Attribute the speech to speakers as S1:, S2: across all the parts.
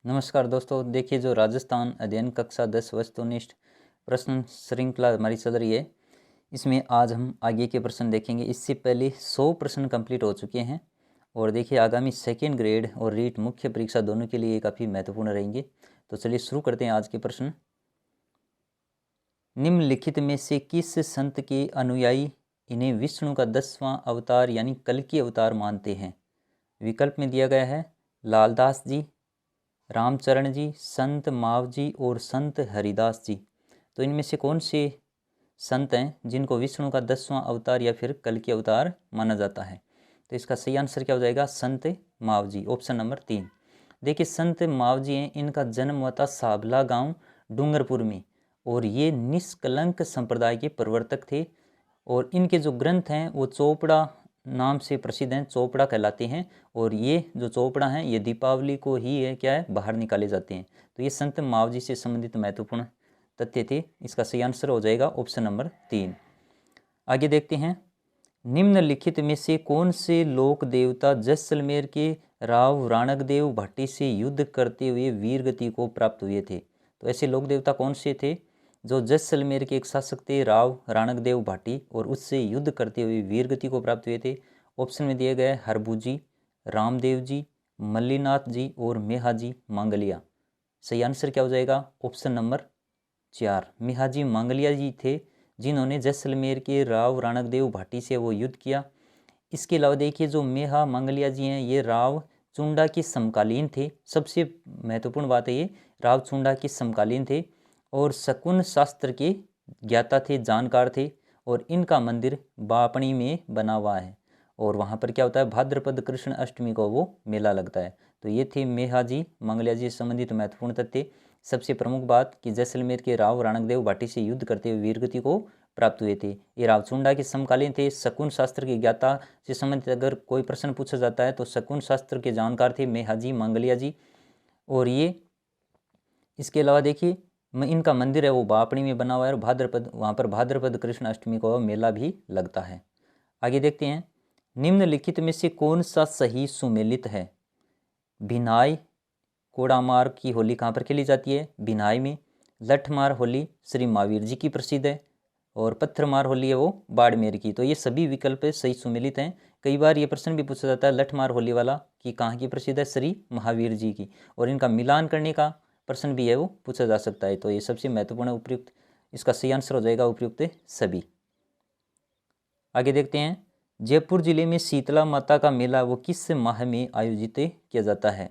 S1: नमस्कार दोस्तों, देखिए जो राजस्थान अध्ययन कक्षा 10 वस्तुनिष्ठ प्रश्न श्रृंखला हमारी चल रही है। इसमें आज हम आगे के प्रश्न देखेंगे। इससे पहले 100 प्रश्न कंप्लीट हो चुके हैं और देखिए आगामी सेकेंड ग्रेड और रीट मुख्य परीक्षा दोनों के लिए काफ़ी महत्वपूर्ण रहेंगे। तो चलिए शुरू करते हैं आज के प्रश्न। निम्नलिखित में से किस संत के अनुयायी इन्हें विष्णु का 10वां अवतार यानी कल्कि अवतार मानते हैं? विकल्प में दिया गया है लालदास जी, रामचरण जी, संत माव जी और संत हरिदास जी। तो इनमें से कौन से संत हैं जिनको विष्णु का 10वां अवतार या फिर कल्कि अवतार माना जाता है? तो इसका सही आंसर क्या हो जाएगा? संत माव जी, ऑप्शन नंबर 3। देखिए संत माव जी हैं, इनका जन्म हुआ था साबला गांव डूंगरपुर में और ये निष्कलंक संप्रदाय के प्रवर्तक थे। और इनके जो ग्रंथ हैं वो चोपड़ा नाम से प्रसिद्ध हैं, चोपड़ा कहलाते हैं। और ये जो चोपड़ा हैं ये दीपावली को ही है क्या है बाहर निकाले जाते हैं। तो ये संत मावजी से संबंधित महत्वपूर्ण तथ्य थे। इसका सही आंसर हो जाएगा ऑप्शन नंबर 3। आगे देखते हैं, निम्नलिखित में से कौन से लोक देवता जैसलमेर के राव राणकदेव भाटी से युद्ध करते हुए वीरगति को प्राप्त हुए थे? तो ऐसे लोक देवता कौन से थे जो जैसलमेर के एक शासक थे राव राणकदेव भाटी और उससे युद्ध करते हुए वीरगति को प्राप्त हुए थे? ऑप्शन में दिए गए हरबू जी, रामदेव जी, मल्लीनाथ जी और मेहाजी मांगलिया। सही आंसर क्या हो जाएगा? ऑप्शन नंबर 4 मेहाजी मांगलिया जी थे जिन्होंने जैसलमेर के राव राणकदेव भाटी से वो युद्ध किया। इसके अलावा देखिए जो मेहा मांगलिया जी हैं ये राव चुंडा के समकालीन थे। सबसे महत्वपूर्ण बात है ये राव चुंडा के समकालीन थे और शकुन शास्त्र के ज्ञाता थे, जानकार थे। और इनका मंदिर बापणी में बना हुआ है और वहाँ पर क्या होता है भाद्रपद कृष्ण अष्टमी को वो मेला लगता है। तो ये थे मेहाजी मांगलिया जी से संबंधित महत्वपूर्ण तथ्य। सबसे प्रमुख बात कि जैसलमेर के राव राणकदेव भाटी से युद्ध करते हुए वीरगति को प्राप्त हुए थे। ये राव चुंडा के समकालीन थे। शकुन शास्त्र के ज्ञाता से संबंधित अगर कोई प्रश्न पूछा जाता है तो शकुन शास्त्र के जानकार थे मेहाजी मांगलिया जी। और ये इसके अलावा देखिए इनका मंदिर है वो बापणी में बना हुआ है और भाद्रपद वहाँ पर भाद्रपद कृष्ण अष्टमी को मेला भी लगता है। आगे देखते हैं, निम्नलिखित में से कौन सा सही सुमेलित है? भिनाई कोड़ामार की होली कहाँ पर खेली जाती है? भिनाई में। लठमार होली श्री महावीर जी की प्रसिद्ध है और पत्थरमार होली है वो बाड़मेर की। तो ये सभी विकल्प सही सुमेलित हैं। कई बार ये प्रश्न भी पूछा जाता है लठमार होली वाला कि कहाँ की प्रसिद्ध है? श्री महावीर जी की। और इनका मिलान करने का प्रश्न भी है वो पूछा जा सकता है। तो ये सबसे महत्वपूर्ण उपयुक्त, इसका सही आंसर हो जाएगा उपयुक्त सभी। आगे देखते हैं, जयपुर जिले में शीतला माता का मेला वो किस माह में आयोजित किया जाता है?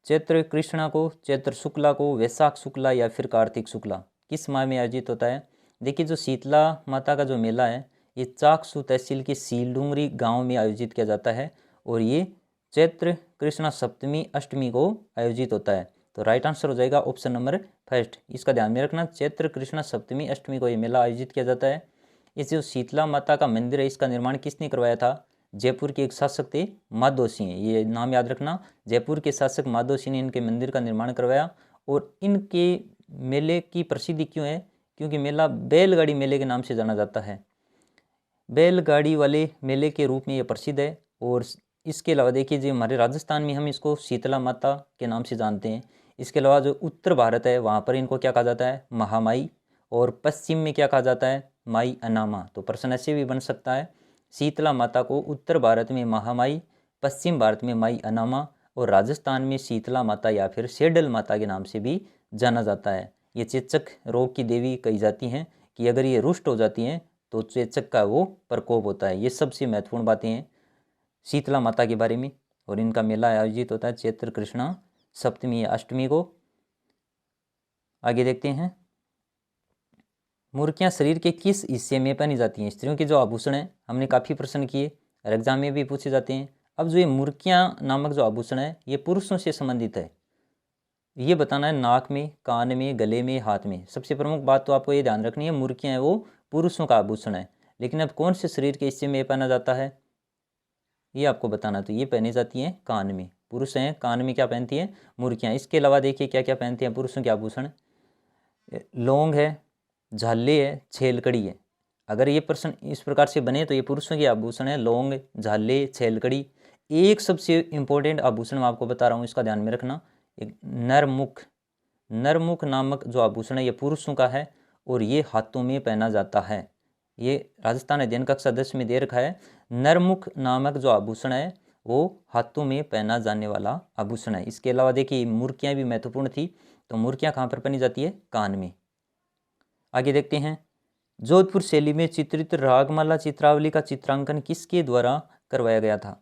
S1: चैत्र कृष्णा को, चैत्र शुक्ला को, वैशाख शुक्ला या फिर कार्तिक शुक्ला? किस माह में आयोजित होता है? देखिए जो शीतला माता का जो मेला है ये चाकसू तहसील के सीलडूंगरी गांव में आयोजित किया जाता है और ये चैत्र कृष्णा सप्तमी अष्टमी को आयोजित होता है। तो राइट आंसर हो जाएगा ऑप्शन नंबर 1। इसका ध्यान में रखना, चैत्र कृष्णा सप्तमी अष्टमी को ये मेला आयोजित किया जाता है। इस जो शीतला माता का मंदिर है इसका निर्माण किसने करवाया था? जयपुर के एक शासक थे माधो सिंह, ये नाम याद रखना। जयपुर के शासक माधो सिंह ने इनके मंदिर का निर्माण करवाया। और इनके मेले की प्रसिद्धि क्यों है? क्योंकि मेला बैलगाड़ी मेले के नाम से जाना जाता है। बैलगाड़ी वाले मेले के रूप में ये प्रसिद्ध है। और इसके अलावा देखिए जो हमारे राजस्थान में हम इसको शीतला माता के नाम से जानते हैं। इसके अलावा जो उत्तर भारत है वहाँ पर इनको क्या कहा जाता है? महामाई। और पश्चिम में क्या कहा जाता है? माई अनामा। तो प्रश्न ऐसे भी बन सकता है, शीतला माता को उत्तर भारत में महामाई, पश्चिम भारत में माई अनामा और राजस्थान में शीतला माता या फिर सेडल माता के नाम से भी जाना जाता है। ये चेचक रोग की देवी कही जाती हैं कि अगर ये रुष्ट हो जाती हैं तो चेचक का वो प्रकोप होता है। ये सबसे महत्वपूर्ण बातें हैं शीतला माता के बारे में। और इनका मेला आयोजित होता है चैत्र कृष्णा सप्तमी या अष्टमी को। आगे देखते हैं, मुर्कियाँ शरीर के किस हिस्से में पहनी जाती हैं? स्त्रियों के जो आभूषण हैं हमने काफ़ी प्रश्न किए और एग्जाम में भी पूछे जाते हैं। अब जो ये मुर्कियाँ नामक जो आभूषण है ये पुरुषों से संबंधित है। ये बताना है नाक में, कान में, गले में, हाथ में। सबसे प्रमुख बात तो आपको ये ध्यान रखनी है, मुर्कियाँ हैं वो पुरुषों का आभूषण है। लेकिन अब कौन से शरीर के हिस्से में पहना जाता है ये आपको बताना। तो ये पहनी जाती हैं कान में। पुरुष हैं कान में क्या पहनती हैं? मुर्कियाँ। इसके अलावा देखिए क्या क्या पहनते हैं पुरुषों के आभूषण, लौंग है, झाले है, छेलकड़ी है। अगर ये प्रश्न इस प्रकार से बने तो ये पुरुषों के आभूषण है लौंग, झाले, छेलकड़ी। एक सबसे इम्पोर्टेंट आभूषण मैं आपको बता रहा हूँ, इसका ध्यान में रखना। एक नरमुख, नरमुख नामक जो आभूषण है ये पुरुषों का है और ये हाथों में पहना जाता है। ये राजस्थान अध्ययन कक्षा 10 में दे रखा है। नरमुख नामक जो आभूषण है वो हाथों में पहना जाने वाला आभूषण है। इसके अलावा देखिए मुर्कियाँ भी महत्वपूर्ण थी, तो मुर्कियाँ कहाँ पर पहनी जाती है? कान में। आगे देखते हैं, जोधपुर शैली में चित्रित रागमाला चित्रावली का चित्रांकन किसके द्वारा करवाया गया था?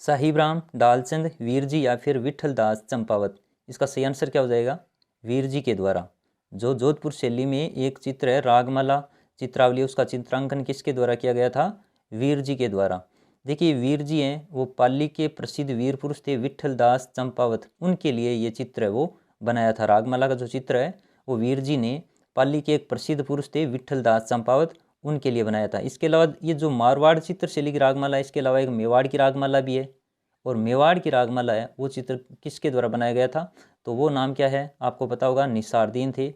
S1: साहिबराम, डालचंद, वीरजी या फिर विठलदास चंपावत? इसका सही आंसर क्या हो जाएगा? वीरजी के द्वारा। जो जोधपुर शैली में एक चित्र है रागमाला चित्रावली, उसका चित्रांकन किसके द्वारा किया गया था? वीरजी के द्वारा। देखिए वीरजी हैं वो पाली के प्रसिद्ध वीर पुरुष थे विठलदास चंपावत, उनके लिए ये चित्र है वो बनाया था। रागमाला का जो चित्र है वो वीरजी ने पाली के एक प्रसिद्ध पुरुष थे विठलदास चंपावत, उनके लिए बनाया था। इसके अलावा ये जो मारवाड़ चित्र शैली की रागमाला है, इसके अलावा एक मेवाड़ की रागमाला भी है, और मेवाड़ की रागमाला है वो चित्र किसके द्वारा बनाया गया था? तो वो नाम क्या है? आपको पता होगा, निसारदीन थे।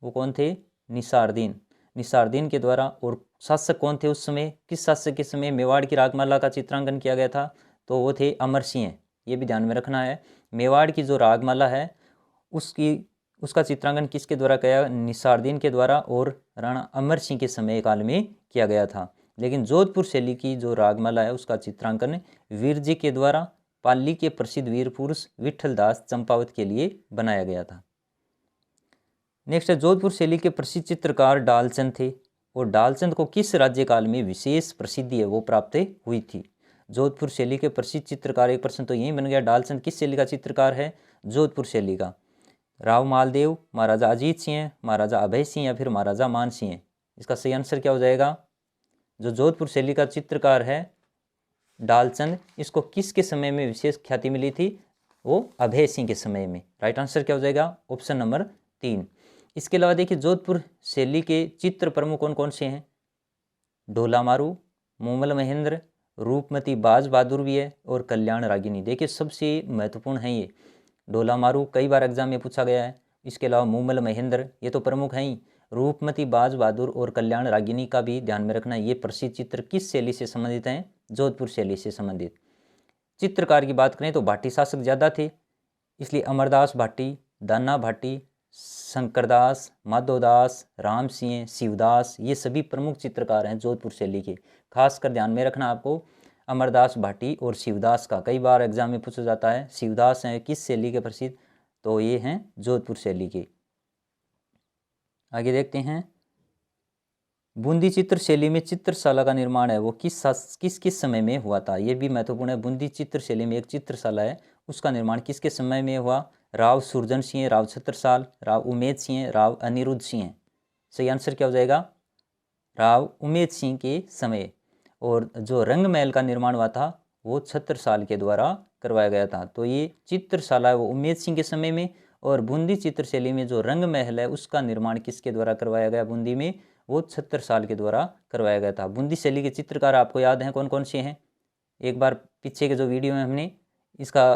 S1: वो कौन थे? निसारदीन। निसारदीन के द्वारा। और शासक कौन थे उस समय? किस शासक के समय मेवाड़ की रागमाला का चित्रांकन किया गया था? तो वो थे अमर सिंह। ये भी ध्यान में रखना है। मेवाड़ की जो रागमाला है उसका चित्रांकन किसके द्वारा किया? निसारदीन के द्वारा और राणा अमर सिंह के समय काल में किया गया था। लेकिन जोधपुर शैली की जो रागमाला है उसका चित्रांकन वीरजी के द्वारा पाली के प्रसिद्ध वीर पुरुष विठलदास चंपावत के लिए बनाया गया था। नेक्स्ट है, जोधपुर शैली के प्रसिद्ध चित्रकार डालचंद थे, और डालचंद को किस राज्यकाल में विशेष प्रसिद्धि है वो प्राप्त हुई थी? जोधपुर शैली के प्रसिद्ध चित्रकार, एक प्रश्न तो यही बन गया, डालचंद किस शैली का चित्रकार है? जोधपुर शैली का। राव मालदेव, महाराजा अजीत सिंह, महाराजा अभय सिंह या फिर महाराजा मान सिंह? इसका सही आंसर क्या हो जाएगा? जो जोधपुर शैली का चित्रकार है डालचंद, इसको किसके समय में विशेष ख्याति मिली थी? वो अभय सिंह के समय में। राइट आंसर क्या हो जाएगा? Option number 3। इसके अलावा देखिए जोधपुर शैली के चित्र प्रमुख कौन कौन से हैं? ढोला मारू, मोमल महेंद्र, रूपमती बाज बहादुर भी है, और कल्याण रागिनी। देखिए सबसे महत्वपूर्ण है ये। ढोला मारू कई बार एग्जाम में पूछा गया है। इसके अलावा मोमल महेंद्र ये तो प्रमुख हैं ही। रूपमती बाज बहादुर और कल्याण रागिनी का भी ध्यान में रखना। ये प्रसिद्ध चित्र किस शैली से संबंधित हैं? जोधपुर शैली से संबंधित। चित्रकार की बात करें तो भाटी शासक ज़्यादा थे, इसलिए अमरदास भाटी, दाना भाटी, शंकरदास, माधवदास, राम सिंह, शिवदास, ये सभी प्रमुख चित्रकार हैं जोधपुर शैली के। खासकर ध्यान में रखना आपको अमरदास भाटी और शिवदास का, कई बार एग्जाम में पूछा जाता है। शिवदास हैं किस शैली के प्रसिद्ध? तो ये हैं जोधपुर शैली के। आगे देखते हैं, बूंदी चित्र शैली में चित्रशाला का निर्माण है वो किस समय में हुआ था? ये भी महत्वपूर्ण है। बूंदी चित्र शैली में एक चित्रशाला है, उसका निर्माण किसके समय में हुआ? राव सुरजन सिंह, राव छत्रसाल, राव उमेद सिंह, राव अनिरुद्ध सिंह? सही आंसर क्या हो जाएगा? राव उमेद सिंह के समय। और जो रंग महल का निर्माण हुआ था वो छत्रसाल के द्वारा करवाया गया था। तो ये चित्रशाला है वो उमेद सिंह के समय में, और बूंदी चित्र शैली में जो रंग महल है उसका निर्माण किसके द्वारा करवाया गया बूंदी में? वो छत्रसाल के द्वारा करवाया गया था। बूंदी शैली के चित्रकार आपको याद हैं कौन कौन से हैं? एक बार पीछे के जो वीडियो में हमने इसका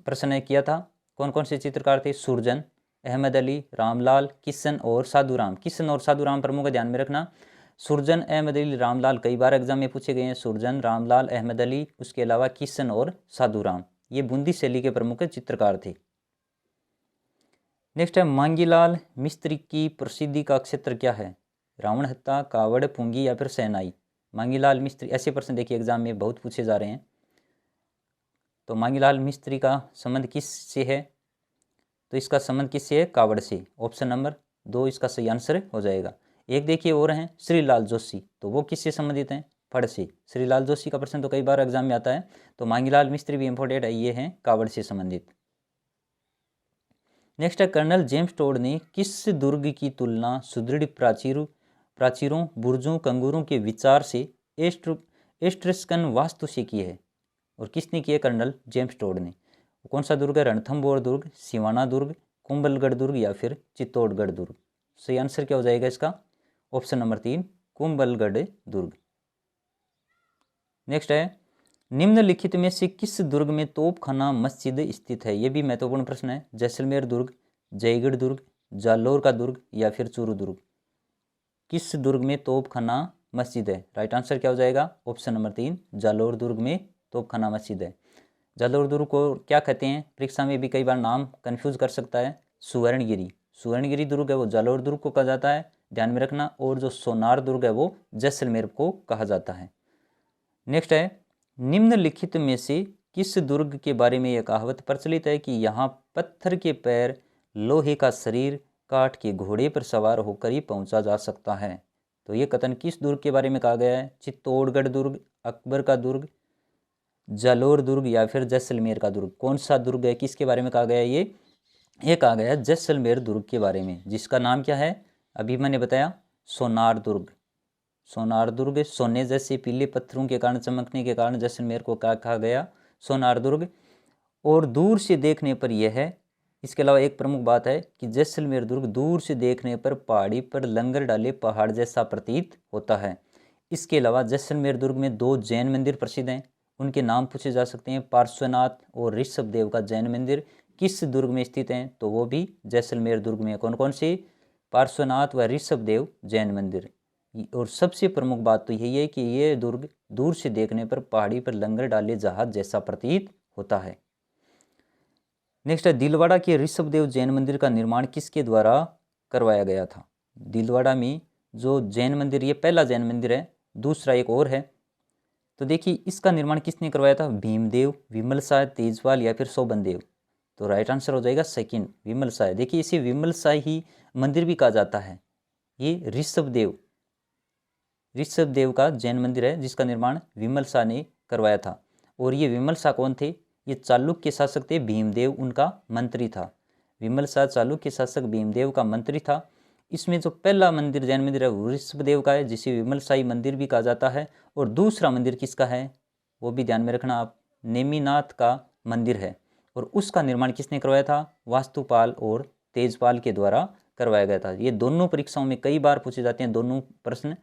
S1: प्रश्न किया था, कौन कौन से चित्रकार थे? सुरजन, अहमद अली, रामलाल, किशन और साधुराम। किशन और साधुराम प्रमुख का ध्यान में रखना। सुरजन, अहमद अली, रामलाल कई बार एग्जाम में पूछे गए हैं। सुरजन, रामलाल, अहमद अली, उसके अलावा किशन और साधुराम, ये बूंदी शैली के प्रमुख चित्रकार थे। नेक्स्ट है, मांगीलाल मिस्त्री की प्रसिद्धि का क्षेत्र क्या है? रावण हत्या, कावड़, पुंगी या फिर सेनाई? मांगीलाल मिस्त्री, ऐसे प्रश्न देखिए एग्जाम में बहुत पूछे जा रहे हैं। तो मांगीलाल मिस्त्री का संबंध किस से है? तो इसका संबंध किससे है? कावड़ से। ऑप्शन नंबर 2 इसका सही आंसर हो जाएगा। एक देखिए और हैं श्रीलाल जोशी, तो वो किससे संबंधित हैं? फड़ से। श्रीलाल जोशी का प्रश्न तो कई बार एग्जाम में आता है, तो मांगीलाल मिस्त्री भी इंपॉर्टेंट है, ये हैं कावड़ से संबंधित। नेक्स्ट है, कर्नल जेम्स टोड ने किस दुर्ग की तुलना सुदृढ़ प्राचीरों, बुर्जों, कंगूरों के विचार से एस्ट्रिस्कन वास्तु से की है? और किसने की है? कर्नल जेम्स टोड ने। कौन सा दुर्ग है? रणथंभौर दुर्ग, सिवाना दुर्ग, कुंभलगढ़ दुर्ग या फिर चित्तौड़गढ़ दुर्ग? सही आंसर क्या हो जाएगा इसका? ऑप्शन नंबर 3 कुंभलगढ़ दुर्ग। नेक्स्ट है, निम्नलिखित में से किस दुर्ग में तोपखाना मस्जिद स्थित है? यह भी महत्वपूर्ण प्रश्न है। जैसलमेर दुर्ग, जयगढ़ दुर्ग, जालौर का दुर्ग या फिर चूरू दुर्ग? किस दुर्ग में तोपखाना मस्जिद है? राइट आंसर क्या हो जाएगा? ऑप्शन नंबर 3 जालौर दुर्ग में तोपखाना मस्जिद है। जालोर दुर्ग को क्या कहते हैं, परीक्षा में भी कई बार नाम कन्फ्यूज कर सकता है। सुवर्णगिरी, सुवर्णगिरी दुर्ग है वो जालोर दुर्ग को कहा जाता है, ध्यान में रखना। और जो सोनार दुर्ग है वो जैसलमेर को कहा जाता है। नेक्स्ट है, निम्नलिखित में से किस दुर्ग के बारे में यह कहावत प्रचलित है कि यहाँ पत्थर के पैर, लोहे का शरीर, काठ के घोड़े पर सवार होकर ही पहुंचा जा सकता है। तो ये कथन किस दुर्ग के बारे में कहा गया है? चित्तौड़गढ़ दुर्ग, अकबर का दुर्ग, जालोर दुर्ग या फिर जैसलमेर का दुर्ग। कौन सा दुर्ग है, किसके बारे में कहा गया है? ये कहा गया है जैसलमेर दुर्ग के बारे में, जिसका नाम क्या है? अभी मैंने बताया, सोनार दुर्ग। सोनार दुर्ग, सोने जैसे पीले पत्थरों के कारण, चमकने के कारण जैसलमेर को क्या कहा गया? सोनार दुर्ग। और दूर से देखने पर यह है, इसके अलावा एक प्रमुख बात है कि जैसलमेर दुर्ग दूर से देखने पर पहाड़ी पर लंगर डाले पहाड़ जैसा प्रतीत होता है। इसके अलावा जैसलमेर दुर्ग में 2 जैन मंदिर प्रसिद्ध हैं, उनके नाम पूछे जा सकते हैं। पार्श्वनाथ और ऋषभदेव का जैन मंदिर किस दुर्ग में स्थित हैं? तो वो भी जैसलमेर दुर्ग में। कौन कौन से? पार्श्वनाथ व ऋषभदेव जैन मंदिर। और सबसे प्रमुख बात तो यही है कि ये दुर्ग दूर से देखने पर पहाड़ी पर लंगर डाले जहाज जैसा प्रतीत होता है। नेक्स्ट है, दिलवाड़ा के ऋषभदेव जैन मंदिर का निर्माण किसके द्वारा करवाया गया था? दिलवाड़ा में जो जैन मंदिर, ये पहला जैन मंदिर है, दूसरा एक और है। तो देखिए इसका निर्माण किसने करवाया था? भीमदेव, विमल शाह, तेजपाल या फिर शोभनदेव। तो राइट आंसर हो जाएगा सेकंड, विमल शाह। देखिए इसे विमल शाही मंदिर भी कहा जाता है। ये ऋषभदेव का जैन मंदिर है जिसका निर्माण विमल शाह ने करवाया था। और ये विमल शाह कौन थे? ये चालुक्य शासक थे, भीमदेव उनका मंत्री था। विमल शाह चालुक्य शासक भीमदेव का मंत्री था। इसमें जो पहला मंदिर जैन मंदिर है वो ऋषभदेव का है, जिसे विमल शाही मंदिर भी कहा जाता है। और दूसरा मंदिर किसका है वो भी ध्यान में रखना आप, नेमिनाथ का मंदिर है। और उसका निर्माण किसने करवाया था? वास्तुपाल और तेजपाल के द्वारा करवाया गया था। ये दोनों परीक्षाओं में कई बार पूछे जाते हैं दोनों प्रश्न,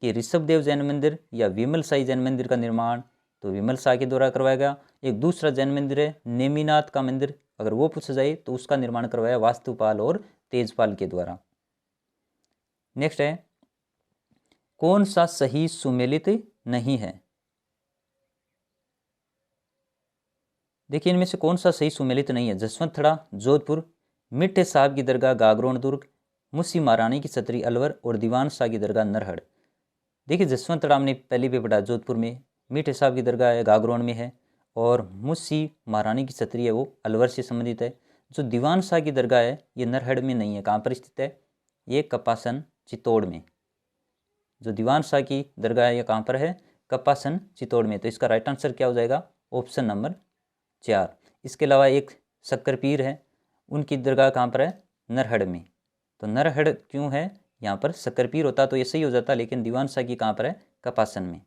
S1: कि ऋषभदेव जैन मंदिर या विमल शाही जैन मंदिर का निर्माण तो विमल शाह के द्वारा करवाया गया। एक दूसरा जैन मंदिर है नेमिनाथ का मंदिर, अगर वो पूछा जाए तो उसका निर्माण करवाया वास्तुपाल और तेजपाल के द्वारा। नेक्स्ट है, कौन सा सही सुमेलित नहीं है? देखिए इनमें से कौन सा सही सुमेलित नहीं है? जसवंत थड़ा जोधपुर, मिठे साहब की दरगाह गागरोन दुर्ग, मुसी महारानी की छतरी अलवर और दीवान शाह की दरगाह नरहड़। देखिए जसवंत थड़ा हमने पहले भी पढ़ा जोधपुर में, मिठे साहब की दरगाह है गागरोन में है, और मुसी महारानी की छतरी है वो अलवर से संबंधित है। जो दीवान शाह की दरगाह है ये नरहड़ में नहीं है, कहाँ पर स्थित है? ये कपासन चित्तौड़ में। जो दीवान शाह की दरगाह है ये कहाँ पर है? कपासन चित्तौड़ में। तो इसका राइट आंसर क्या हो जाएगा? Option number 4। इसके अलावा एक शक्कर पीर है, उनकी दरगाह कहाँ पर है? नरहड़ में। तो नरहड़ क्यों है? यहाँ पर शक्कर पीर होता तो ये सही हो जाता, लेकिन दीवान शाह की कहाँ पर है? कपासन में।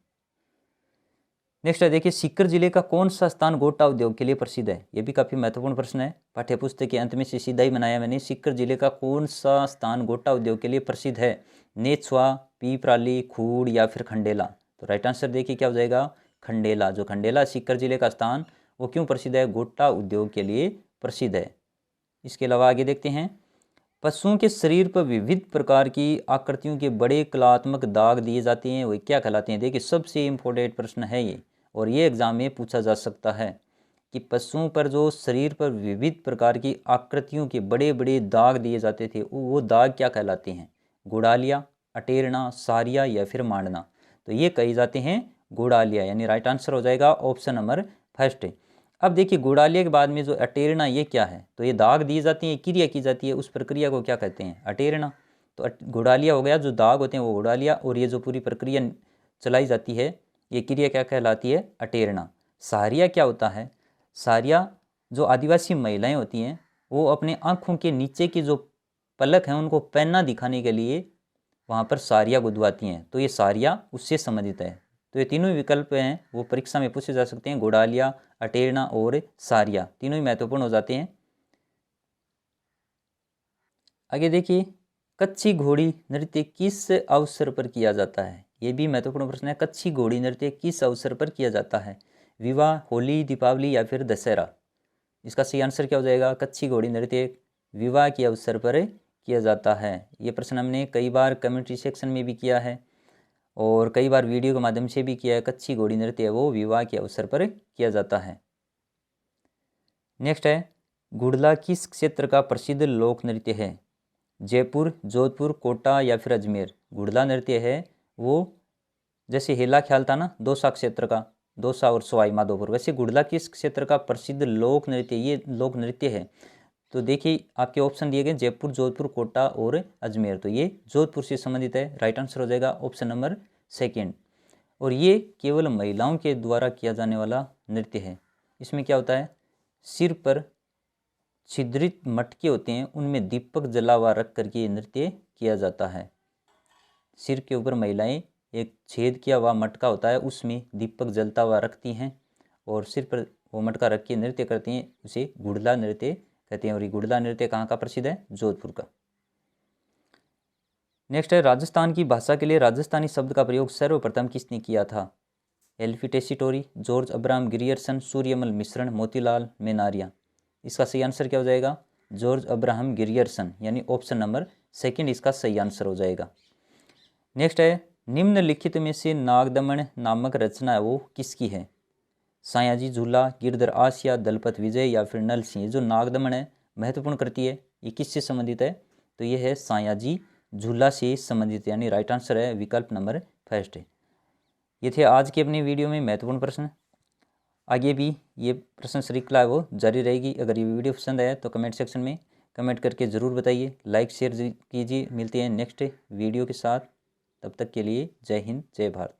S1: नेक्स्ट है, देखिए सीकर जिले का कौन सा स्थान गोटा उद्योग के लिए प्रसिद्ध है? ये भी काफी महत्वपूर्ण प्रश्न है, पाठ्यपुस्तक के अंत में से सीधा ही बनाया मैंने। सीकर जिले का कौन सा स्थान गोटा उद्योग के लिए प्रसिद्ध है? नेछवा, पीपराली, खूड़ या फिर खंडेला। तो राइट आंसर देखिए क्या हो जाएगा? खंडेला। जो खंडेला सीकर जिले का स्थान वो क्यों प्रसिद्ध है? गोटा उद्योग के लिए प्रसिद्ध है। इसके अलावा आगे देखते हैं, पशुओं के शरीर पर विविध प्रकार की आकृतियों के बड़े कलात्मक दाग दिए जाते हैं, वे क्या कहलाते हैं? देखिए सबसे इम्पोर्टेंट प्रश्न है ये, और ये एग्जाम में पूछा जा सकता है कि पशुओं पर जो शरीर पर विविध प्रकार की आकृतियों के बड़े बड़े दाग दिए जाते थे वो दाग क्या कहलाते हैं? गुड़ालिया, अटेरना, सारिया या फिर मांडना। तो ये कही जाते हैं गुड़ालिया, यानी राइट आंसर हो जाएगा ऑप्शन नंबर फर्स्ट। अब देखिए गुड़ालिया के बाद में जो अटेरना ये क्या है? तो ये दाग दी जाती है, क्रिया की जाती है, उस प्रक्रिया को क्या कहते हैं? अटेरना। तो गुड़ालिया हो गया, जो दाग होते हैं वो गुड़ालिया, और ये जो पूरी प्रक्रिया चलाई जाती है ये क्रिया क्या कहलाती है? अटेरना। सारिया क्या होता है? सारिया जो आदिवासी महिलाएं होती हैं वो अपने आँखों के नीचे की जो पलक हैं उनको पहनना दिखाने के लिए वहाँ पर सारिया गुदवाती हैं, तो ये सारिया उससे संबंधित है। तो ये तीनों ही विकल्प हैं वो परीक्षा में पूछे जा सकते हैं, गुड़ालिया, अटेरना और सारिया, तीनों ही महत्वपूर्ण हो जाते हैं। आगे देखिए, कच्ची घोड़ी नृत्य किस अवसर पर किया जाता है? ये भी महत्वपूर्ण प्रश्न है। कच्ची घोड़ी नृत्य किस अवसर पर किया जाता है? विवाह, होली, दीपावली या फिर दशहरा। इसका सही आंसर क्या हो जाएगा? कच्ची घोड़ी नृत्य विवाह के अवसर पर किया जाता है। ये प्रश्न हमने कई बार कमेंट्री सेक्शन में भी किया है। और कई बार वीडियो के माध्यम से भी किया है। कच्छी घोड़ी नृत्य है वो विवाह के अवसर पर किया जाता है। नेक्स्ट है, गुड़ला किस क्षेत्र का प्रसिद्ध लोक नृत्य है? जयपुर, जोधपुर, कोटा या फिर अजमेर? गुड़ला नृत्य है वो, जैसे हेला ख्याल था ना दौसा क्षेत्र का, दौसा और सवाई माधोपुर, वैसे गुड़ला किस क्षेत्र का प्रसिद्ध लोक नृत्य, ये लोक नृत्य है? तो देखिए आपके ऑप्शन दिए गए जयपुर, जोधपुर, कोटा और अजमेर, तो ये जोधपुर से संबंधित है। राइट आंसर हो जाएगा ऑप्शन नंबर सेकेंड। और ये केवल महिलाओं के द्वारा किया जाने वाला नृत्य है। इसमें क्या होता है, सिर पर छिद्रित मटके होते हैं, उनमें दीपक जला हुआ रख करके ये नृत्य किया जाता है। सिर के ऊपर महिलाएं एक छेद किया हुआ मटका होता है, उसमें दीपक जलता हुआ रखती हैं और सिर पर वो मटका रख के नृत्य करती हैं। उसे गुड़ला नृत्य कहते हैं। और ये गुड़ला नृत्य कहाँ का प्रसिद्ध है? जोधपुर का। नेक्स्ट है, राजस्थान की भाषा के लिए राजस्थानी शब्द का प्रयोग सर्वप्रथम किसने किया था? एल्फी टेसीटोरी, जॉर्ज अब्राहम गिरियर्सन, सूर्यमल मिश्रण, मोतीलाल मेनारिया? इसका सही आंसर क्या हो जाएगा? जॉर्ज अब्राहम गिरियर्सन, यानी ऑप्शन नंबर सेकंड इसका सही आंसर हो जाएगा। नेक्स्ट है, निम्नलिखित में से नागदमन नामक रचना वो किसकी है? सायाजी झूला, गिरधर आसिया, दलपत विजय या फिर नल सिंह? जो नागदमन है महत्वपूर्ण कृति है, ये किससे संबंधित है? तो ये है सायाजी झूला से संबंधित, यानी राइट आंसर है विकल्प नंबर फर्स्ट है। ये थे आज के अपनी वीडियो में महत्वपूर्ण प्रश्न। आगे भी ये प्रश्न श्रृंखला है वो जारी रहेगी। अगर ये वीडियो पसंद आया तो कमेंट सेक्शन में कमेंट करके ज़रूर बताइए, लाइक शेयर कीजिए। मिलते हैं नेक्स्ट वीडियो के साथ, तब तक के लिए जय हिंद, जय भारत।